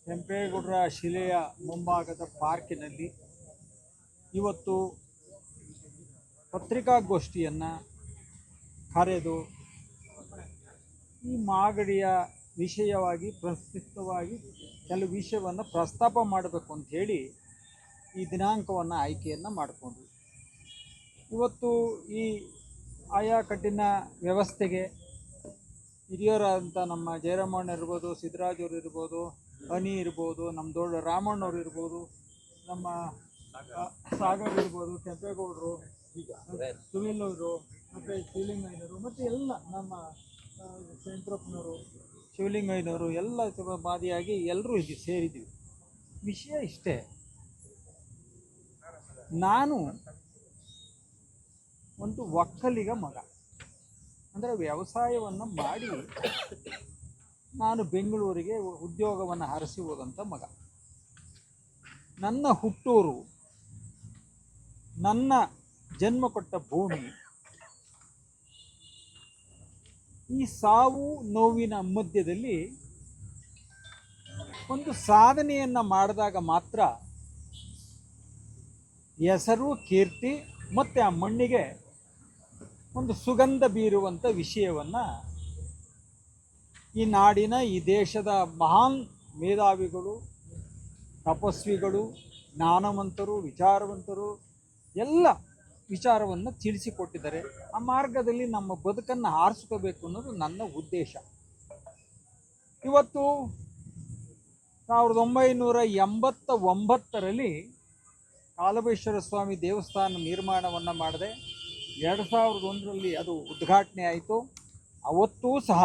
ಕೆಂಪೇಗೌಡರ ಶಿಲೆಯ ಮುಂಭಾಗದ ಪಾರ್ಕಿನಲ್ಲಿ ಇವತ್ತು ಪತ್ರಿಕಾಗೋಷ್ಠಿಯನ್ನು ಕರೆದು ಈ ಮಾಗಡಿಯ ವಿಷಯವಾಗಿ ಪ್ರಸ್ತುತವಾಗಿ ಕೆಲವು ವಿಷಯವನ್ನು ಪ್ರಸ್ತಾಪ ಮಾಡಬೇಕು ಅಂಥೇಳಿ ಈ ದಿನಾಂಕವನ್ನು ಆಯ್ಕೆಯನ್ನು ಮಾಡಿಕೊಂಡ್ವಿ. ಇವತ್ತು ಈ ಆಯಾಕಟ್ಟಿನ ವ್ಯವಸ್ಥೆಗೆ ಹಿರಿಯರಾದಂಥ ನಮ್ಮ ಜಯರಾಮಣ್ಣ ಇರ್ಬೋದು, ಸಿದ್ದರಾಜವ್ರು ಇರ್ಬೋದು, ಅನಿ ಇರ್ಬೋದು, ನಮ್ಮ ದೊಡ್ಡ ರಾಮಣ್ಣವ್ರು ಇರ್ಬೋದು, ನಮ್ಮ ಸಾಗರ್ ಇರ್ಬೋದು, ಕೆಂಪೇಗೌಡರು, ಸುನಿಲವರು, ಮತ್ತು ಶಿವಲಿಂಗಯ್ಯನವರು, ಮತ್ತು ಎಲ್ಲ ನಮ್ಮ ಶಂಕರಪ್ಪನವರು, ಶಿವಲಿಂಗಯ್ಯನವರು ಎಲ್ಲ ಮಾದಿಯಾಗಿ ಎಲ್ಲರೂ ಸೇರಿದ್ದೀವಿ. ವಿಷಯ ಇಷ್ಟೇ, ನಾನು ಒಂದು ಒಕ್ಕಲಿಗ ಮಗ, ಅಂದರೆ ವ್ಯವಸಾಯವನ್ನು ಮಾಡಿ ನಾನು ಬೆಂಗಳೂರಿಗೆ ಉದ್ಯೋಗವನ್ನು ಹರಸಿ ಹೋದಂಥ ಮಗ. ನನ್ನ ಹುಟ್ಟೂರು, ನನ್ನ ಜನ್ಮ ಕೊಟ್ಟ ಭೂಮಿ ಈ ಸಾವು ನೋವಿನ ಮಧ್ಯದಲ್ಲಿ ಒಂದು ಸಾಧನೆಯನ್ನು ಮಾಡಿದಾಗ ಮಾತ್ರ ಹೆಸರು, ಕೀರ್ತಿ ಮತ್ತು ಆ ಮಣ್ಣಿಗೆ ಒಂದು ಸುಗಂಧ ಬೀರುವಂಥ ವಿಷಯವನ್ನು ಈ ನಾಡಿನ, ಈ ದೇಶದ ಮಹಾನ್ ಮೇಧಾವಿಗಳು, ತಪಸ್ವಿಗಳು, ಜ್ಞಾನವಂತರು, ವಿಚಾರವಂತರು ಎಲ್ಲ ವಿಚಾರವನ್ನು ತಿಳಿಸಿಕೊಟ್ಟಿದ್ದಾರೆ. ಆ ಮಾರ್ಗದಲ್ಲಿ ನಮ್ಮ ಬದುಕನ್ನು ಆರಿಸ್ಕೋಬೇಕು ಅನ್ನೋದು ನನ್ನ ಉದ್ದೇಶ. ಇವತ್ತು 1989ರಲ್ಲಿ ಕಾಲಭೈಶ್ವರ ಸ್ವಾಮಿ ದೇವಸ್ಥಾನ ನಿರ್ಮಾಣವನ್ನು ಮಾಡಿದೆ. 2001ರಲ್ಲಿ ಅದು ಉದ್ಘಾಟನೆ ಆಯಿತು. ಅವತ್ತೂ ಸಹ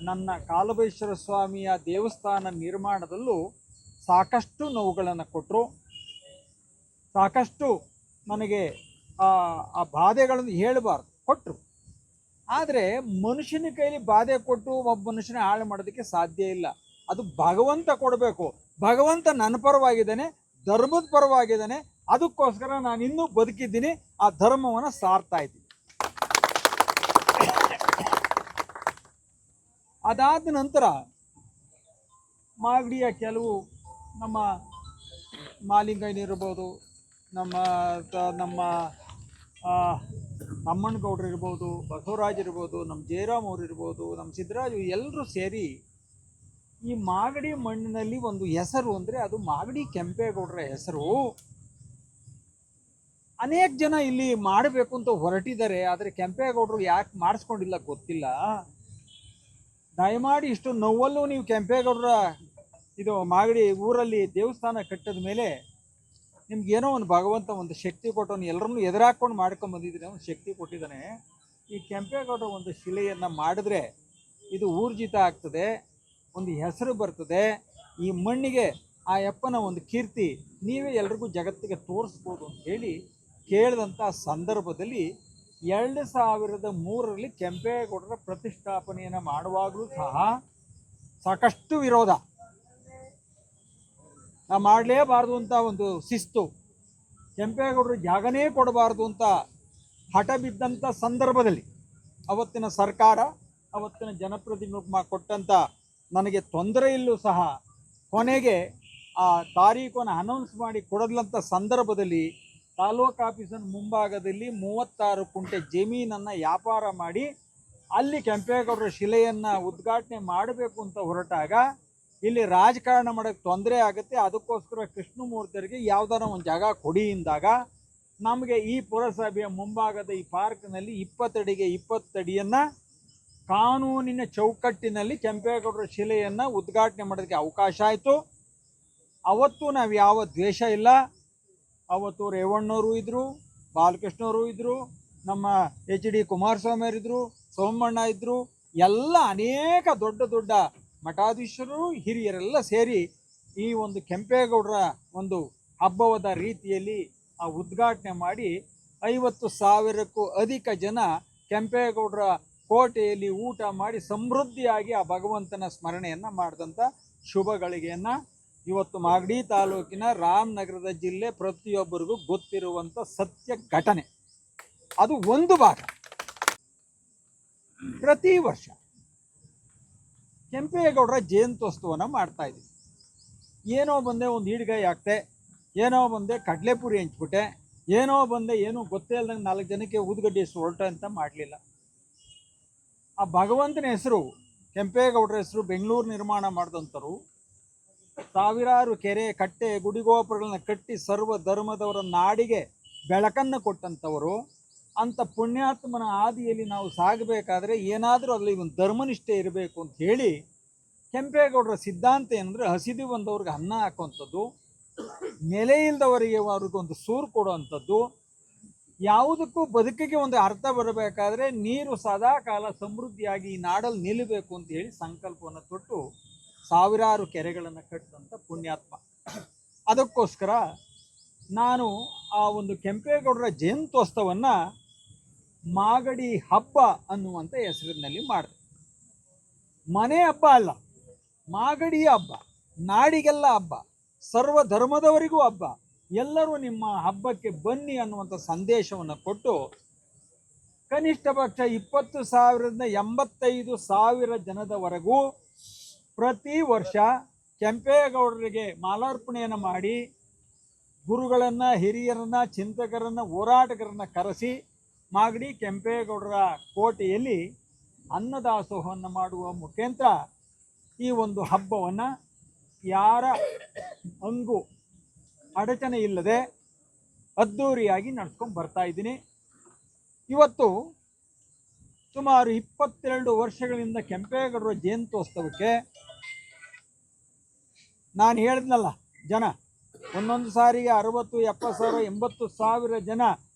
ನನ್ನ ಕಾಲಭೈಶ್ವರ ಸ್ವಾಮಿಯ ದೇವಸ್ಥಾನ ನಿರ್ಮಾಣದಲ್ಲೂ ಸಾಕಷ್ಟು ನೋವುಗಳನ್ನು ಕೊಟ್ಟರು, ಸಾಕಷ್ಟು ನನಗೆ ಆ ಬಾಧೆಗಳನ್ನು ಹೇಳಬಾರ್ದು ಕೊಟ್ಟರು. ಆದರೆ ಮನುಷ್ಯನ ಕೈಲಿ ಬಾಧೆ ಕೊಟ್ಟು ಒಬ್ಬ ಮನುಷ್ಯನ ಹಾಳು ಮಾಡೋದಕ್ಕೆ ಸಾಧ್ಯ ಇಲ್ಲ. ಅದು ಭಗವಂತ ಕೊಡಬೇಕು. ಭಗವಂತ ನನ್ನ ಪರವಾಗಿದ್ದಾನೆ, ಧರ್ಮದ ಪರವಾಗಿದ್ದಾನೆ. ಅದಕ್ಕೋಸ್ಕರ ನಾನು ಇನ್ನೂ ಬದುಕಿದ್ದೀನಿ, ಆ ಧರ್ಮವನ್ನು ಸಾರ್ತಾ ಇದ್ದೀನಿ. ಅದಾದ ನಂತರ ಮಾಗಡಿಯ ಕೆಲವು ನಮ್ಮ ಮಾಲಿಂಗಯ್ಯನಿರ್ಬೋದು, ನಮ್ಮ ತಮ್ಮಣ್ಣಗೌಡರು ಇರ್ಬೋದು, ಬಸವರಾಜ್ ಇರ್ಬೋದು, ನಮ್ಮ ಜಯರಾಮ್ ಅವರು ಇರ್ಬೋದು, ನಮ್ಮ ಸಿದ್ದರಾಜು ಎಲ್ಲರೂ ಸೇರಿ ಈ ಮಾಗಡಿ ಮಣ್ಣಿನಲ್ಲಿ ಒಂದು ಹೆಸರು ಅಂದರೆ ಅದು ಮಾಗಡಿ ಕೆಂಪೇಗೌಡರ ಹೆಸರು. ಅನೇಕ ಜನ ಇಲ್ಲಿ ಮಾಡಬೇಕು ಅಂತ ಹೊರಟಿದ್ದಾರೆ, ಆದರೆ ಕೆಂಪೇಗೌಡರು ಯಾಕೆ ಮಾಡಿಸ್ಕೊಂಡಿಲ್ಲ ಗೊತ್ತಿಲ್ಲ. ದಯಮಾಡಿ ಇಷ್ಟು ನೋವಲ್ಲೂ ನೀವು ಕೆಂಪೇಗೌಡರ ಇದು ಮಾಗಡಿ ಊರಲ್ಲಿ ದೇವಸ್ಥಾನ ಕಟ್ಟಿದ ಮೇಲೆ ನಿಮ್ಗೇನೋ ಒಂದು ಭಗವಂತ ಒಂದು ಶಕ್ತಿ ಕೊಟ್ಟವನು, ಎಲ್ಲರನ್ನೂ ಎದುರಾಕೊಂಡು ಮಾಡ್ಕೊಂಬಂದಿದ್ರೆ ಒಂದು ಶಕ್ತಿ ಕೊಟ್ಟಿದ್ದಾನೆ. ಈ ಕೆಂಪೇಗೌಡರ ಒಂದು ಶಿಲೆಯನ್ನು ಮಾಡಿದ್ರೆ ಇದು ಊರ್ಜಿತ ಆಗ್ತದೆ, ಒಂದು ಹೆಸರು ಬರ್ತದೆ. ಈ ಮಣ್ಣಿಗೆ ಆ ಯಪ್ಪನ ಒಂದು ಕೀರ್ತಿ ನೀವೇ ಎಲ್ರಿಗೂ ಜಗತ್ತಿಗೆ ತೋರಿಸ್ಬೋದು ಅಂತ ಹೇಳಿ ಕೇಳಿದಂಥ ಸಂದರ್ಭದಲ್ಲಿ 2003ರಲ್ಲಿ ಕೆಂಪೇಗೌಡರ ಪ್ರತಿಷ್ಠಾಪನೆಯನ್ನು ಮಾಡುವಾಗಲೂ ಸಹ ಸಾಕಷ್ಟು ವಿರೋಧ, ಮಾಡಲೇಬಾರ್ದು ಅಂತ ಒಂದು ಶಿಸ್ತು, ಕೆಂಪೇಗೌಡರು ಜಾಗನೇ ಕೊಡಬಾರ್ದು ಅಂತ ಹಠ ಬಿದ್ದಂಥ ಸಂದರ್ಭದಲ್ಲಿ ಅವತ್ತಿನ ಸರ್ಕಾರ, ಅವತ್ತಿನ ಜನಪ್ರತಿನಿಧಿಗಳು ಕೊಟ್ಟಂಥ ನನಗೆ ತೊಂದರೆಯಲ್ಲೂ ಸಹ ಕೊನೆಗೆ ಆ ತಾರೀಖನ್ನು ಅನೌನ್ಸ್ ಮಾಡಿ ಕೊಡದಂಥ ಸಂದರ್ಭದಲ್ಲಿ ತಾಲೂಕು ಆಫೀಸಿನ ಮುಂಭಾಗದಲ್ಲಿ 36 ಕುಂಟೆ ಜಮೀನನ್ನು ವ್ಯಾಪಾರ ಮಾಡಿ ಅಲ್ಲಿ ಕೆಂಪೇಗೌಡರ ಶಿಲೆಯನ್ನು ಉದ್ಘಾಟನೆ ಮಾಡಬೇಕು ಅಂತ ಹೊರಟಾಗ ಇಲ್ಲಿ ರಾಜಕಾರಣ ಮಾಡೋಕ್ಕೆ ತೊಂದರೆ ಆಗುತ್ತೆ, ಅದಕ್ಕೋಸ್ಕರ ಕೃಷ್ಣಮೂರ್ತಿಯವರಿಗೆ ಯಾವುದಾರ ಒಂದು ಜಾಗ ಕೊಡಿ ಎಂದಾಗ ನಮಗೆ ಈ ಪುರಸಭೆಯ ಮುಂಭಾಗದ ಈ ಪಾರ್ಕ್ನಲ್ಲಿ 20 ಅಡಿಗೆ 20 ಅಡಿಯನ್ನು ಕಾನೂನಿನ ಚೌಕಟ್ಟಿನಲ್ಲಿ ಕೆಂಪೇಗೌಡರ ಶಿಲೆಯನ್ನು ಉದ್ಘಾಟನೆ ಮಾಡೋದಕ್ಕೆ ಅವಕಾಶ ಆಯಿತು. ಅವತ್ತು ನಾವು ಯಾವ ದ್ವೇಷ ಇಲ್ಲ. ಅವತ್ತು ರೇವಣ್ಣವರು ಇದ್ದರು, ಬಾಲಕೃಷ್ಣವರು ಇದ್ದರು, ನಮ್ಮ HD ಕುಮಾರಸ್ವಾಮಿ ಅವರಿದ್ದರು, ಸೋಮಣ್ಣ ಇದ್ದರು, ಎಲ್ಲ ಅನೇಕ ದೊಡ್ಡ ದೊಡ್ಡ ಮಠಾಧೀಶರು ಹಿರಿಯರೆಲ್ಲ ಸೇರಿ ಈ ಒಂದು ಕೆಂಪೇಗೌಡರ ಒಂದು ಹಬ್ಬವಾದ ರೀತಿಯಲ್ಲಿ ಆ ಉದ್ಘಾಟನೆ ಮಾಡಿ 50,000ಕ್ಕೂ ಅಧಿಕ ಜನ ಕೆಂಪೇಗೌಡರ ಕೋಟೆಯಲ್ಲಿ ಊಟ ಮಾಡಿ ಸಮೃದ್ಧಿಯಾಗಿ ಆ ಭಗವಂತನ ಸ್ಮರಣೆಯನ್ನು ಮಾಡಿದಂಥ ಶುಭ ಗಳಿಗೆಯನ್ನು ಇವತ್ತು ಮಾಗಡಿ ತಾಲೂಕಿನ ರಾಮನಗರದ ಜಿಲ್ಲೆ ಪ್ರತಿಯೊಬ್ಬರಿಗೂ ಗೊತ್ತಿರುವಂಥ ಸತ್ಯ ಘಟನೆ. ಅದು ಒಂದು ಭಾಗ. ಪ್ರತಿ ವರ್ಷ ಕೆಂಪೇಗೌಡರ ಜಯಂತ್ಯೋತ್ಸವನ ಮಾಡ್ತಾ ಇದ್ದೀವಿ. ಏನೋ ಬಂದೆ ಒಂದು ಈಡ್ಗಾಯಿ ಹಾಕ್ತೆ, ಏನೋ ಬಂದೆ ಕಡಲೆಪುರಿ ಹಂಚ್ಬಿಟ್ಟೆ, ಏನೋ ಬಂದೆ ಏನೋ ಗೊತ್ತೇ ಇಲ್ದಂಗೆ 4 ಜನಕ್ಕೆ ಊದುಗಡ್ಡಿ ಹೆಸರು ಹೊರಟೆ ಅಂತ ಮಾಡಲಿಲ್ಲ. ಆ ಭಗವಂತನ ಹೆಸರು, ಕೆಂಪೇಗೌಡರ ಹೆಸರು ಬೆಂಗಳೂರು ನಿರ್ಮಾಣ ಮಾಡಿದಂಥರು, ಸಾವಿರಾರು ಕೆರೆ ಕಟ್ಟೆ ಗುಡಿಗೋಪುರಗಳನ್ನ ಕಟ್ಟಿ ಸರ್ವ ಧರ್ಮದವರ ನಾಡಿಗೆ ಬೆಳಕನ್ನು ಕೊಟ್ಟಂಥವರು. ಅಂಥ ಪುಣ್ಯಾತ್ಮನ ಆದಿಯಲ್ಲಿ ನಾವು ಸಾಗಬೇಕಾದ್ರೆ ಏನಾದರೂ ಅದರಲ್ಲಿ ಒಂದು ಧರ್ಮನಿಷ್ಠೆ ಇರಬೇಕು ಅಂತ ಹೇಳಿ ಕೆಂಪೇಗೌಡರ ಸಿದ್ಧಾಂತ ಏನಂದರೆ ಹಸಿದು ಬಂದವ್ರಿಗೆ ಅನ್ನ ಹಾಕುವಂಥದ್ದು, ನೆಲೆ ಇಲ್ಲದವರಿಗೆ ಅವ್ರಿಗೊಂದು ಸೂರು ಕೊಡುವಂಥದ್ದು, ಯಾವುದಕ್ಕೂ ಬದುಕಿಗೆ ಒಂದು ಅರ್ಥ ಬರಬೇಕಾದ್ರೆ ನೀರು ಸದಾ ಕಾಲ ಸಮೃದ್ಧಿಯಾಗಿ ಈ ನಾಡಲ್ಲಿ ನಿಲ್ಲಬೇಕು ಅಂತ ಹೇಳಿ ಸಂಕಲ್ಪವನ್ನು ತೊಟ್ಟು ಸಾವಿರಾರು ಕೆರೆಗಳನ್ನು ಕಟ್ಟಿದಂಥ ಪುಣ್ಯಾತ್ಮ. ಅದಕ್ಕೋಸ್ಕರ ನಾನು ಆ ಒಂದು ಕೆಂಪೇಗೌಡರ ಜಯಂತ್ಯೋತ್ಸವವನ್ನು ಮಾಗಡಿ ಹಬ್ಬ ಅನ್ನುವಂಥ ಹೆಸರಿನಲ್ಲಿ ಮಾಡಿದೆ. ಮನೆ ಹಬ್ಬ ಅಲ್ಲ, ಮಾಗಡಿ ಹಬ್ಬ, ನಾಡಿಗೆಲ್ಲ ಹಬ್ಬ, ಸರ್ವ ಧರ್ಮದವರಿಗೂ ಹಬ್ಬ, ಎಲ್ಲರೂ ನಿಮ್ಮ ಹಬ್ಬಕ್ಕೆ ಬನ್ನಿ ಅನ್ನುವಂಥ ಸಂದೇಶವನ್ನು ಕೊಟ್ಟು ಕನಿಷ್ಠ ಪಕ್ಷ 20,000ರಿಂದ 85,000 ಜನದವರೆಗೂ ಪ್ರತಿ ವರ್ಷ ಕೆಂಪೇಗೌಡರಿಗೆ ಮಾಲಾರ್ಪಣೆಯನ್ನು ಮಾಡಿ ಗುರುಗಳನ್ನು, ಹಿರಿಯರನ್ನು, ಚಿಂತಕರನ್ನು, ಹೋರಾಟಗಾರರನ್ನು ಕರೆಸಿ ಮಾಗಡಿ ಕೆಂಪೇಗೌಡರ ಕೋಟೆಯಲ್ಲಿ ಅನ್ನದಾಸೋಹವನ್ನು ಮಾಡುವ ಮುಖಾಂತರ ಈ ಒಂದು ಹಬ್ಬವನ್ನು ಯಾರ ಅಂಗು ಅಡಚಣೆ ಇಲ್ಲದೆ ಅದ್ಧೂರಿಯಾಗಿ ನಡೆಸ್ಕೊಂಡು ಬರ್ತಾ ಇದ್ದೀನಿ. ಇವತ್ತು ಸುಮಾರು 22 ವರ್ಷಗಳಿಂದ ಕೆಂಪೇಗೌಡರ ಜಯಂತ್ಯೋತ್ಸವಕ್ಕೆ ನಾನು ಹೇಳಿದ್ನಲ್ಲ, ಜನ ಒಂದೊಂದು ಸಾರಿಗೆ 60, 70,000, 80,000 ಜನ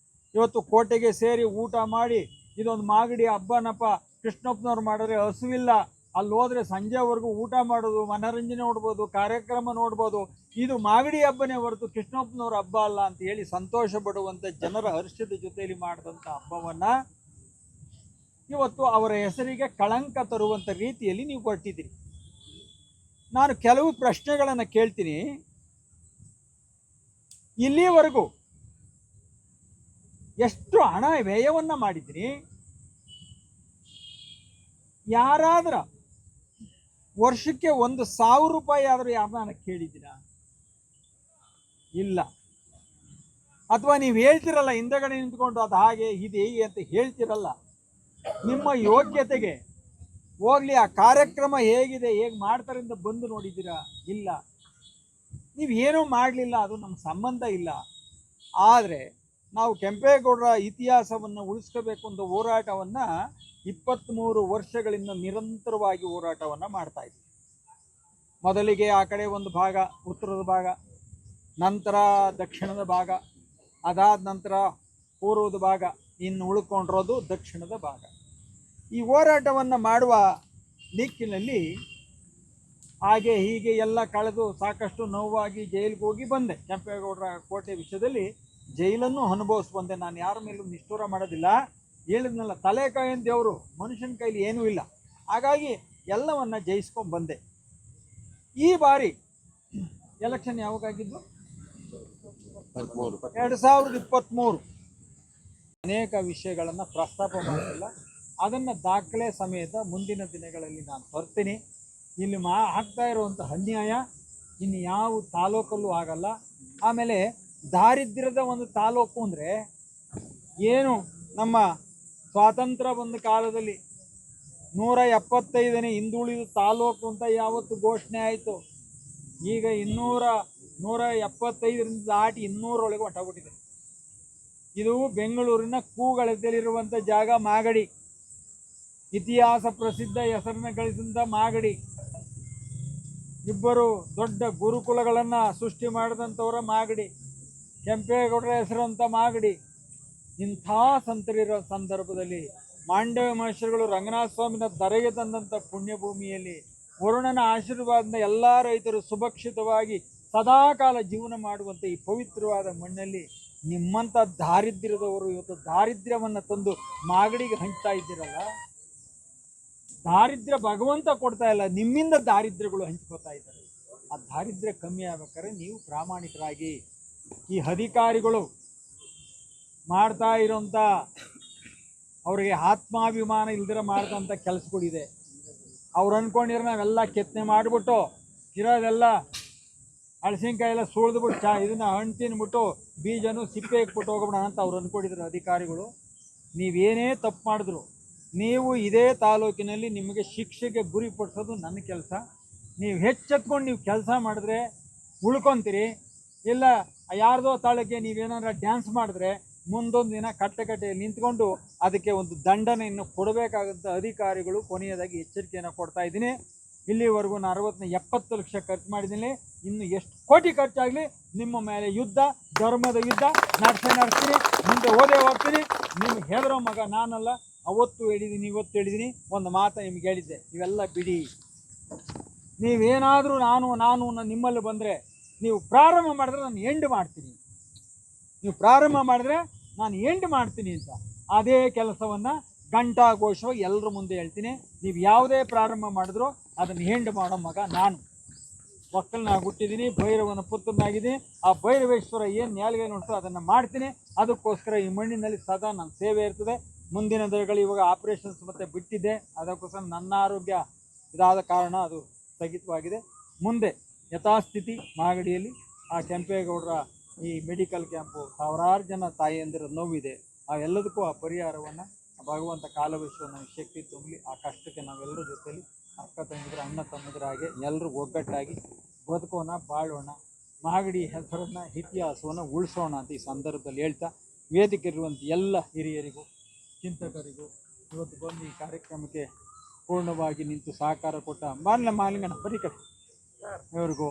ಇವತ್ತು ಕೋಟೆಗೆ ಸೇರಿ ಊಟ ಮಾಡಿ ಇದೊಂದು ಮಾಗಡಿ ಹಬ್ಬನಪ್ಪ, ಕೃಷ್ಣಪ್ಪನವ್ರು ಮಾಡಿದ್ರೆ ಹಸುವಿಲ್ಲ, ಅಲ್ಲಿ ಹೋದರೆ ಸಂಜೆವರೆಗೂ ಊಟ ಮಾಡೋದು, ಮನೋರಂಜನೆ ನೋಡ್ಬೋದು, ಕಾರ್ಯಕ್ರಮ ನೋಡ್ಬೋದು, ಇದು ಮಾಗಡಿ ಹಬ್ಬನೇ ಹೊರತು ಕೃಷ್ಣಪ್ಪನವ್ರ ಹಬ್ಬ ಅಲ್ಲ ಅಂತ ಹೇಳಿ ಸಂತೋಷ ಪಡುವಂಥ ಜನರ ಹರ್ಷದ ಜೊತೆಯಲ್ಲಿ ಮಾಡಿದಂಥ ಹಬ್ಬವನ್ನು ಇವತ್ತು ಅವರ ಹೆಸರಿಗೆ ಕಳಂಕ ತರುವಂಥ ರೀತಿಯಲ್ಲಿ ನೀವು ಹೊರಟಿದ್ದೀರಿ. ನಾನು ಕೆಲವು ಪ್ರಶ್ನೆಗಳನ್ನು ಕೇಳ್ತೀನಿ. ಇಲ್ಲಿವರೆಗೂ ಎಷ್ಟು ಹಣ ವ್ಯಯವನ್ನು ಮಾಡಿದ್ರಿ? ಯಾರಾದ್ರ ವರ್ಷಕ್ಕೆ 1,000 ರೂಪಾಯಿ ಆದರೂ ಯಾರನ್ನ ಕೇಳಿದ್ದೀರಾ? ಇಲ್ಲ. ಅಥವಾ ನೀವು ಹೇಳ್ತಿರಲ್ಲ ಹಿಂದಗಡೆ ನಿಂತ್ಕೊಂಡು ಅದು ಹಾಗೆ ಇದೆ ಹೀಗೆ ಅಂತ ಹೇಳ್ತಿರಲ್ಲ, ನಿಮ್ಮ ಯೋಗ್ಯತೆಗೆ ಹೋಗ್ಲಿ ಆ ಕಾರ್ಯಕ್ರಮ ಹೇಗಿದೆ, ಹೇಗೆ ಮಾಡ್ತಾರೆ ಅಂತ ಬಂದು ನೋಡಿದ್ದೀರಾ? ಇಲ್ಲ. ನೀವು ಏನೂ ಮಾಡಲಿಲ್ಲ, ಅದು ನಮ್ಮ ಸಂಬಂಧ ಇಲ್ಲ. ಆದರೆ ನಾವು ಕೆಂಪೇಗೌಡರ ಇತಿಹಾಸವನ್ನು ಉಳಿಸ್ಕೋಬೇಕು ಅಂತ ಹೋರಾಟವನ್ನು 23 ವರ್ಷಗಳಿಂದ ನಿರಂತರವಾಗಿ ಹೋರಾಟವನ್ನು ಮಾಡ್ತಾ ಇದ್ದೀವಿ. ಮೊದಲಿಗೆ ಆ ಕಡೆ ಒಂದು ಭಾಗ ಉತ್ತರದ ಭಾಗ, ನಂತರ ದಕ್ಷಿಣದ ಭಾಗ, ಅದಾದ ನಂತರ ಪೂರ್ವದ ಭಾಗ, ಇನ್ನು ಉಳ್ಕೊಂಡಿರೋದು ದಕ್ಷಿಣದ ಭಾಗ. ಈ ಹೋರಾಟವನ್ನು ಮಾಡುವ ದಿಕ್ಕಿನಲ್ಲಿ ಹಾಗೆ ಹೀಗೆ ಎಲ್ಲ ಕಳೆದು ಸಾಕಷ್ಟು ನೋವಾಗಿ ಜೈಲಿಗೆ ಹೋಗಿ ಬಂದೆ. ಕೆಂಪೇಗೌಡರ ಕೋಟೆ ವಿಷಯದಲ್ಲಿ ಜೈಲನ್ನು ಅನುಭವಿಸಿ ಬಂದೆ. ನಾನು ಯಾರ ಮೇಲೂ ನಿಷ್ಠೂರ ಮಾಡೋದಿಲ್ಲ. ಹೇಳಿದ್ನಲ್ಲ, ತಲೆಕಾಯಿನ ದೇವರು, ಮನುಷ್ಯನ ಕೈಲಿ ಏನೂ ಇಲ್ಲ. ಹಾಗಾಗಿ ಎಲ್ಲವನ್ನು ಜಯಿಸ್ಕೊಂಡು ಬಂದೆ. ಈ ಬಾರಿ ಎಲೆಕ್ಷನ್ ಯಾವಾಗಾಗಿದ್ದು? 2023. ಅನೇಕ ವಿಷಯಗಳನ್ನು ಪ್ರಸ್ತಾಪ ಮಾಡಿಲ್ಲ. ಅದನ್ನು ದಾಖಲೆ ಸಮೇತ ಮುಂದಿನ ದಿನಗಳಲ್ಲಿ ನಾನು ತರ್ತೀನಿ. ಇಲ್ಲಿ ಆಗ್ತಾ ಇರುವಂಥ ಅನ್ಯಾಯ ಇನ್ನು ಯಾವ ತಾಲೂಕಲ್ಲೂ ಆಗಲ್ಲ. ಆಮೇಲೆ ದಾರಿದ್ರ್ಯದ ಒಂದು ತಾಲೂಕು ಅಂದರೆ ಏನು, ನಮ್ಮ ಸ್ವಾತಂತ್ರ್ಯ ಬಂದ ಕಾಲದಲ್ಲಿ 175ನೇ ಹಿಂದುಳಿದ ತಾಲೂಕು ಅಂತ ಯಾವತ್ತು ಘೋಷಣೆ ಆಯಿತು, ಈಗ 175ರಿಂದ ದಾಟಿ 200 ಹೊಟ್ಟೋಗ್ಬಿಟ್ಟಿದೆ. ಇದು ಬೆಂಗಳೂರಿನ ಕೂಗಳದಲ್ಲಿರುವಂಥ ಜಾಗ ಮಾಗಡಿ. ಇತಿಹಾಸ ಪ್ರಸಿದ್ಧ ಹೆಸರನ್ನು ಗಳಿಸಿದಂಥ ಮಾಗಡಿ. ಇಬ್ಬರು ದೊಡ್ಡ ಗುರುಕುಲಗಳನ್ನು ಸೃಷ್ಟಿ ಮಾಡಿದಂಥವರ ಮಾಗಡಿ, ಕೆಂಪೇಗೌಡರ ಹೆಸರಂತ ಮಾಗಡಿ. ಇಂಥ ಸಂತರಿರೋ ಸಂದರ್ಭದಲ್ಲಿ ಮಾಂಡವ್ಯ ಮಹರ್ಷಿಗಳು ರಂಗನಾಥ ಸ್ವಾಮಿನ ಧರೆಗೆ ತಂದಂಥ ಪುಣ್ಯಭೂಮಿಯಲ್ಲಿ ವರುಣನ ಆಶೀರ್ವಾದದಿಂದ ಎಲ್ಲ ರೈತರು ಸುಭಕ್ಷಿತವಾಗಿ ಸದಾಕಾಲ ಜೀವನ ಮಾಡುವಂಥ ಈ ಪವಿತ್ರವಾದ ಮಣ್ಣಲ್ಲಿ ನಿಮ್ಮಂಥ ದಾರಿದ್ರ್ಯದವರು ಇವತ್ತು ದಾರಿದ್ರ್ಯವನ್ನು ತಂದು ಮಾಗಡಿಗೆ ಹಂಚ್ತಾ ಇದ್ದೀರಲ್ಲ. ದಾರಿದ್ರ್ಯ ಭಗವಂತ ಕೊಡ್ತಾ ಇಲ್ಲ, ನಿಮ್ಮಿಂದ ದಾರಿದ್ರ್ಯಗಳು ಹಂಚ್ಕೋತಾ ಇದ್ದಾರೆ. ಆ ದಾರಿದ್ರ್ಯ ಕಮ್ಮಿ ಆಗ್ಬೇಕಾದ್ರೆ ನೀವು ಪ್ರಾಮಾಣಿಕರಾಗಿ, ಈ ಅಧಿಕಾರಿಗಳು ಮಾಡ್ತಾ ಇರೋಂಥ ಅವರಿಗೆ ಆತ್ಮಾಭಿಮಾನ ಇಲ್ದಿರ ಮಾಡ್ದಂಥ ಕೆಲಸಗಳಿದೆ. ಅವ್ರು ಅಂದ್ಕೊಂಡಿರೋ ನಾವೆಲ್ಲ ಕೆತ್ತನೆ ಮಾಡಿಬಿಟ್ಟು ಇರೋದೆಲ್ಲ ಹಳಸಿನಕಾಯಿ ಎಲ್ಲ ಸುಳಿದ್ಬಿಟ್ಟು ಇದನ್ನ ಹಣ್ಣು ತಿನ್ಬಿಟ್ಟು ಬೀಜನೂ ಸಿಪ್ಪೆ ಇಕ್ಬಿಟ್ಟು ಹೋಗ್ಬಿಡೋಣ ಅಂತ ಅವ್ರು ಅಂದ್ಕೊಂಡಿದ್ರು ಅಧಿಕಾರಿಗಳು. ನೀವೇನೇ ತಪ್ಪು ಮಾಡಿದ್ರು, ನೀವು ಇದೇ ತಾಲೂಕಿನಲ್ಲಿ ನಿಮಗೆ ಶಿಕ್ಷೆಗೆ ಗುರಿಪಡಿಸೋದು ನನ್ನ ಕೆಲಸ. ನೀವು ಹೆಚ್ಚೆತ್ಕೊಂಡು ನೀವು ಕೆಲಸ ಮಾಡಿದ್ರೆ ಉಳ್ಕೊತೀರಿ, ಇಲ್ಲ ಯಾರ್ದೋ ತಾಳಕ್ಕೆ ನೀವೇನಾರ ಡ್ಯಾನ್ಸ್ ಮಾಡಿದ್ರೆ ಮುಂದೊಂದು ದಿನ ಕಟ್ಟೆಯಲ್ಲಿ ನಿಂತ್ಕೊಂಡು ಅದಕ್ಕೆ ಒಂದು ದಂಡನೆಯನ್ನು ಕೊಡಬೇಕಾದಂಥ ಅಧಿಕಾರಿಗಳು ಕೊನೆಯದಾಗಿ ಎಚ್ಚರಿಕೆಯನ್ನು ಕೊಡ್ತಾ ಇದ್ದೀನಿ. ಇಲ್ಲಿವರೆಗೂ ನಾನು 70 ಲಕ್ಷ ಖರ್ಚು ಮಾಡಿದ್ದೀನಿ. ಇನ್ನು ಎಷ್ಟು ಕೋಟಿ ಖರ್ಚಾಗಲಿ ನಿಮ್ಮ ಮೇಲೆ ಯುದ್ಧ, ಧರ್ಮದ ಯುದ್ಧ ನಡೆಸ್ತೀನಿ, ಮುಂದೆ ಹೋಗ್ತೀನಿ. ನಿಮ್ಗೆ ಹೆದರೋ ಮಗ ನಾನಲ್ಲ. ಅವತ್ತು ಹೇಳಿದ್ದೀನಿ, ಇವತ್ತು ಹೇಳಿದ್ದೀನಿ. ಒಂದು ಮಾತು ನಿಮ್ಗೆ ಹೇಳಿದ್ದೆ, ಇವೆಲ್ಲ ಬಿಡಿ. ನೀವೇನಾದರೂ ನಾನು ನಿಮ್ಮಲ್ಲಿ ಬಂದರೆ ನೀವು ಪ್ರಾರಂಭ ಮಾಡಿದ್ರೆ ನಾನು ಎಂಡ್ ಮಾಡ್ತೀನಿ, ನೀವು ಪ್ರಾರಂಭ ಮಾಡಿದ್ರೆ ನಾನು ಎಂಡ್ ಮಾಡ್ತೀನಿ ಅಂತ ಅದೇ ಕೆಲಸವನ್ನು ಘಂಟಾಘೋಷವಾಗಿ ಎಲ್ಲರ ಮುಂದೆ ಹೇಳ್ತೀನಿ. ನೀವು ಯಾವುದೇ ಪ್ರಾರಂಭ ಮಾಡಿದ್ರು ಅದನ್ನು ಎಂಡ್ ಮಾಡೋ ಮಗ ನಾನು. ಒಕ್ಕಲ್ನಾಗಿ ಹುಟ್ಟಿದ್ದೀನಿ, ಭೈರವನ ಪುತ್ರನಾಗಿದ್ದೀನಿ. ಆ ಭೈರವೇಶ್ವರ ಏನು ನ್ಯಾಲ್ಗೆ ನೋಡ್ತೋ ಅದನ್ನು ಮಾಡ್ತೀನಿ. ಅದಕ್ಕೋಸ್ಕರ ಈ ಮಣ್ಣಿನಲ್ಲಿ ಸದಾ ನನ್ನ ಸೇವೆ ಇರ್ತದೆ. ಮುಂದಿನ ದಿನಗಳು ಇವಾಗ ಆಪ್ರೇಷನ್ಸ್ ಮತ್ತೆ ಬಿಟ್ಟಿದ್ದೆ, ಅದಕ್ಕೋಸ್ಕರ ನನ್ನ ಆರೋಗ್ಯ ಇದಾದ ಕಾರಣ ಅದು ಸ್ಥಗಿತವಾಗಿದೆ. ಮುಂದೆ ಯಥಾಸ್ಥಿತಿ ಮಾಗಡಿಯಲ್ಲಿ ಆ ಕೆಂಪೇಗೌಡರ ಈ ಮೆಡಿಕಲ್ ಕ್ಯಾಂಪು, ಸಾವಿರಾರು ಜನ ತಾಯಿಯಂದಿರ ನೋವಿದೆ, ಆ ಎಲ್ಲದಕ್ಕೂ ಆ ಪರಿಹಾರವನ್ನು ಭಗವಂತ ಕಾಲವಿಶ್ವ ನಮಗೆ ಶಕ್ತಿ ತುಂಬಲಿ. ಆ ಕಷ್ಟಕ್ಕೆ ನಾವೆಲ್ಲರ ಜೊತೆಯಲ್ಲಿ ಅಕ್ಕ ತಂಗಿದ್ರು, ಅಣ್ಣ ತಮ್ಮದರಾಗೆ ಎಲ್ಲರೂ ಒಗ್ಗಟ್ಟಾಗಿ ಬದುಕೋಣ, ಬಾಳೋಣ, ಮಾಗಡಿ ಹೆಸರನ್ನು, ಇತಿಹಾಸವನ್ನು ಉಳಿಸೋಣ ಅಂತ ಈ ಸಂದರ್ಭದಲ್ಲಿ ಹೇಳ್ತಾ, ವೇದಿಕೆ ಇರುವಂಥ ಎಲ್ಲ ಹಿರಿಯರಿಗೂ ಚಿಂತಕರಿಗೂ ಇವತ್ತು ಬಂದು ಈ ಕಾರ್ಯಕ್ರಮಕ್ಕೆ ಪೂರ್ಣವಾಗಿ ನಿಂತು ಸಹಕಾರ ಕೊಟ್ಟ ಮಾಲಿಂಗಣ್ಣ ಪರಿಕರ ಇವರಿಗೂ